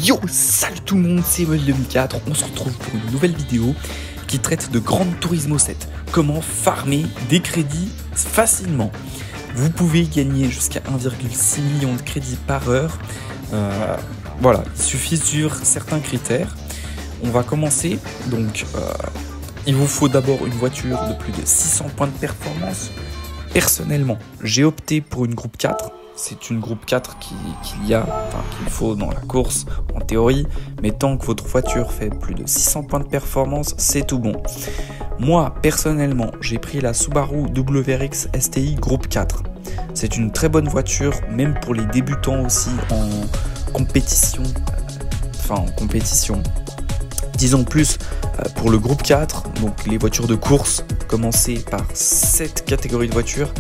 Yo, salut tout le monde, c'est Emuel2004. On se retrouve pour une nouvelle vidéo qui traite de Gran Turismo 7. Comment farmer des crédits facilement. Vous pouvez gagner jusqu'à 1,6 million de crédits par heure. Voilà, il suffit sur certains critères. On va commencer. Donc, il vous faut d'abord une voiture de plus de 600 points de performance. Personnellement, j'ai opté pour une groupe 4. C'est une groupe 4 qu'il faut dans la course en théorie, mais tant que votre voiture fait plus de 600 points de performance, c'est tout bon. Moi, personnellement, j'ai pris la Subaru WRX STI groupe 4. C'est une très bonne voiture, même pour les débutants aussi en compétition. Disons plus pour le groupe 4, donc les voitures de course, commencer par cette catégorie de voitures,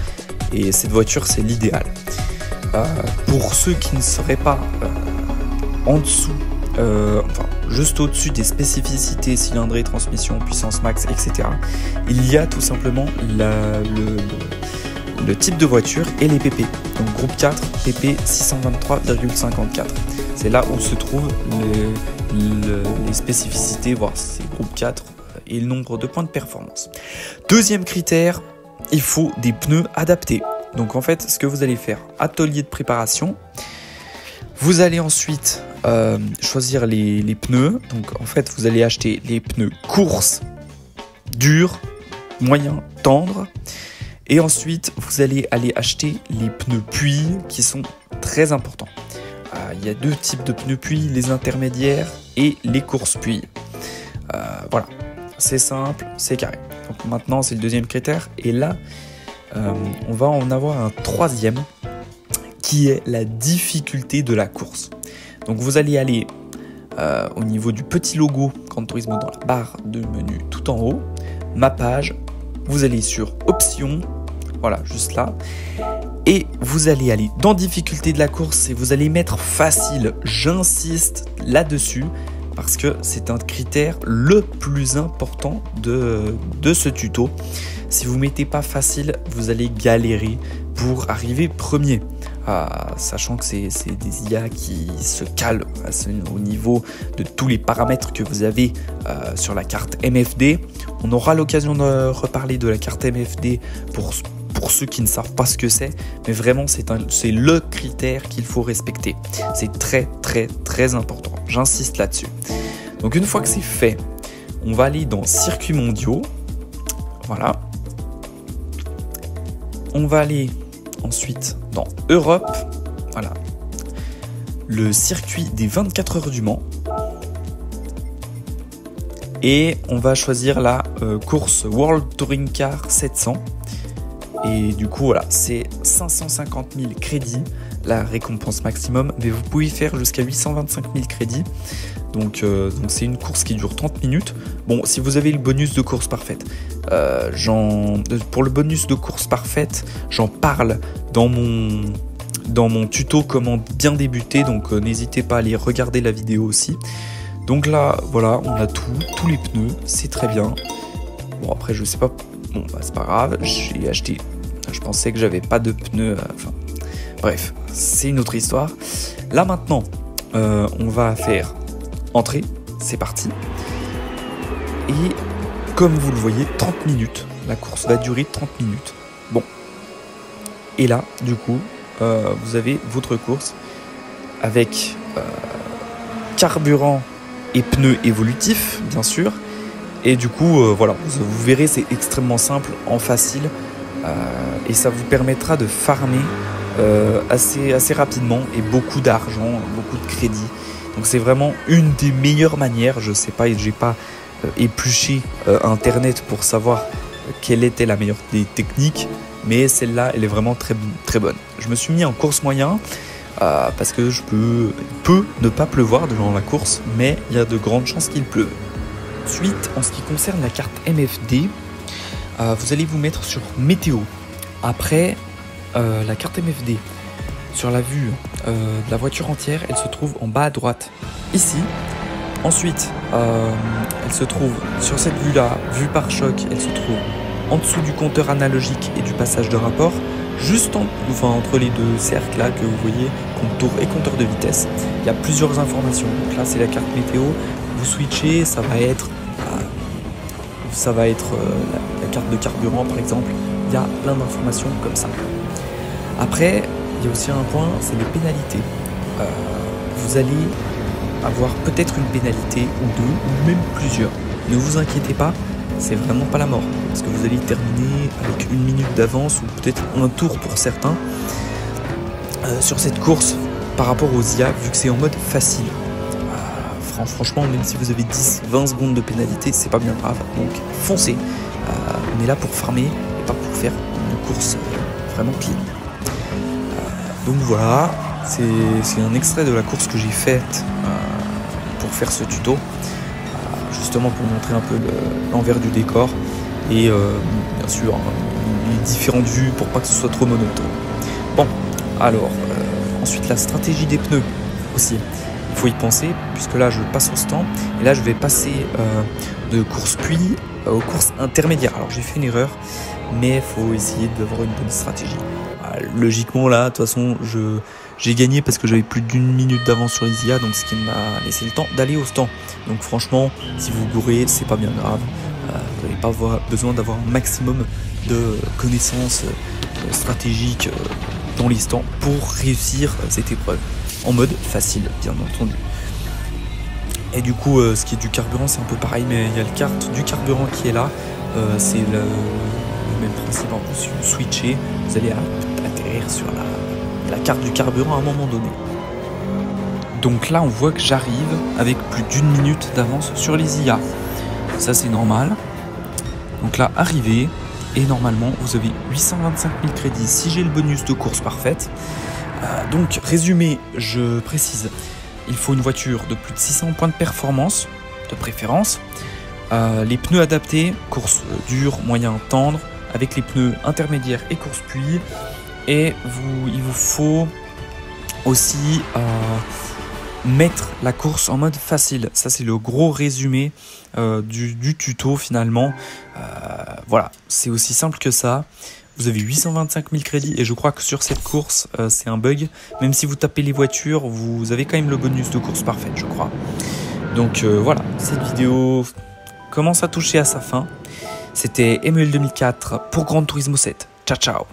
et cette voiture, c'est l'idéal. Pour ceux qui ne seraient pas en dessous, juste au-dessus des spécificités, cylindrée, transmission, puissance max, etc., il y a tout simplement le type de voiture et les PP. Donc groupe 4, PP 623,54. C'est là où se trouvent les spécificités, voire c'est groupe 4 et le nombre de points de performance. Deuxième critère, il faut des pneus adaptés. Donc en fait, ce que vous allez faire, atelier de préparation, vous allez ensuite choisir les pneus. Donc en fait, vous allez acheter les pneus course, durs, moyens, tendres. Et ensuite, vous allez aller acheter les pneus puits qui sont très importants. Il y a deux types de pneus puits, les intermédiaires et les courses puits. Voilà, c'est simple, c'est carré. Donc maintenant, c'est le deuxième critère. Et là, on va en avoir un troisième qui est la difficulté de la course. Donc vous allez aller au niveau du petit logo Gran Turismo dans la barre de menu tout en haut, mappage, vous allez sur options, voilà juste là, et vous allez aller dans difficulté de la course et vous allez mettre facile. J'insiste là-dessus parce que c'est un critère le plus important de ce tuto. Si vous mettez pas facile, vous allez galérer pour arriver premier. Sachant que c'est des IA qui se calent au niveau de tous les paramètres que vous avez sur la carte MFD. On aura l'occasion de reparler de la carte MFD pour ceux qui ne savent pas ce que c'est, mais vraiment c'est le critère qu'il faut respecter. C'est très très très important, j'insiste là-dessus. Donc une fois que c'est fait, on va aller dans circuits mondiaux, voilà. On va aller ensuite dans Europe, voilà. Le circuit des 24 heures du Mans. Et on va choisir la course World Touring Car 700. Et du coup, voilà, c'est 550 000 crédits, la récompense maximum. Mais vous pouvez faire jusqu'à 825 000 crédits. Donc c'est une course qui dure 30 minutes. Bon, si vous avez le bonus de course parfaite, pour le bonus de course parfaite, j'en parle dans mon tuto comment bien débuter. Donc n'hésitez pas à aller regarder la vidéo aussi. Donc là, voilà, on a tous les pneus, c'est très bien. Bon, après, je sais pas. Bon, bah, c'est pas grave, j'ai acheté. Je pensais que j'avais pas de pneus. Bref, c'est une autre histoire. Là maintenant, on va faire entrée. C'est parti. Et comme vous le voyez, 30 minutes. La course va durer 30 minutes. Bon. Et là, du coup, vous avez votre course avec carburant et pneus évolutifs, bien sûr. Et du coup, voilà, vous verrez, c'est extrêmement simple, en facile. Et ça vous permettra de farmer assez rapidement et beaucoup d'argent, beaucoup de crédit. Donc c'est vraiment une des meilleures manières. Je sais pas, j'ai pas épluché Internet pour savoir quelle était la meilleure des techniques. Mais celle-là, elle est vraiment très, très bonne. Je me suis mis en course moyen parce que il peut ne pas pleuvoir durant la course, mais il y a de grandes chances qu'il pleuve. Ensuite, en ce qui concerne la carte MFD, vous allez vous mettre sur météo. Après, la carte MFD, sur la vue de la voiture entière, elle se trouve en bas à droite, ici. Ensuite, elle se trouve sur cette vue-là, vue par choc, elle se trouve en dessous du compteur analogique et du passage de rapport, juste entre les deux cercles là que vous voyez, compte-tour et compteur de vitesse. Il y a plusieurs informations. Donc là, c'est la carte météo. Vous switchez, ça va être la carte de carburant, par exemple. Il y a plein d'informations comme ça. Après, il y a aussi un point, c'est les pénalités. Vous allez avoir peut-être une pénalité ou deux, ou même plusieurs. Ne vous inquiétez pas, c'est vraiment pas la mort. Parce que vous allez terminer avec 1 minute d'avance, ou peut-être un tour pour certains, sur cette course par rapport aux IA, vu que c'est en mode facile. Franchement, même si vous avez 10-20 secondes de pénalité, c'est pas bien grave. Donc foncez. On est là pour farmer et pas pour faire une course vraiment clean. Donc voilà, c'est un extrait de la course que j'ai faite pour faire ce tuto, justement pour montrer un peu l'envers du décor et bien sûr les différentes vues pour pas que ce soit trop monotone. Bon, alors ensuite la stratégie des pneus aussi, il faut y penser puisque là je passe au stand et là je vais passer de course puis aux courses intermédiaires. Alors j'ai fait une erreur, mais il faut essayer d'avoir une bonne stratégie. Logiquement là, de toute façon j'ai gagné parce que j'avais plus d'1 minute d'avance sur les IA, donc ce qui m'a laissé le temps d'aller au stand. Donc franchement, si vous gourrez, c'est pas bien grave. Vous n'avez pas besoin d'avoir un maximum de connaissances stratégiques dans les stands pour réussir cette épreuve. En mode facile, bien entendu. Et du coup, ce qui est du carburant, c'est un peu pareil, mais il y a le carte du carburant qui est là. C'est le même principe, vous switchez, vous allez atterrir sur la carte du carburant à un moment donné. Donc là on voit que j'arrive avec plus d'1 minute d'avance sur les IA. Ça c'est normal. Donc là arrivé, et normalement vous avez 825 000 crédits si j'ai le bonus de course parfaite. Donc résumé, je précise, il faut une voiture de plus de 600 points de performance, de préférence. Les pneus adaptés, course dure, moyen, tendre, avec les pneus intermédiaires et course pluie. Et il vous faut aussi mettre la course en mode facile. Ça c'est le gros résumé du tuto finalement. Voilà, c'est aussi simple que ça. Vous avez 825 000 crédits et je crois que sur cette course, c'est un bug. Même si vous tapez les voitures, vous avez quand même le bonus de course parfaite, je crois. Donc voilà, cette vidéo commence à toucher à sa fin. C'était Emmanuel 2004 pour Gran Turismo 7. Ciao ciao.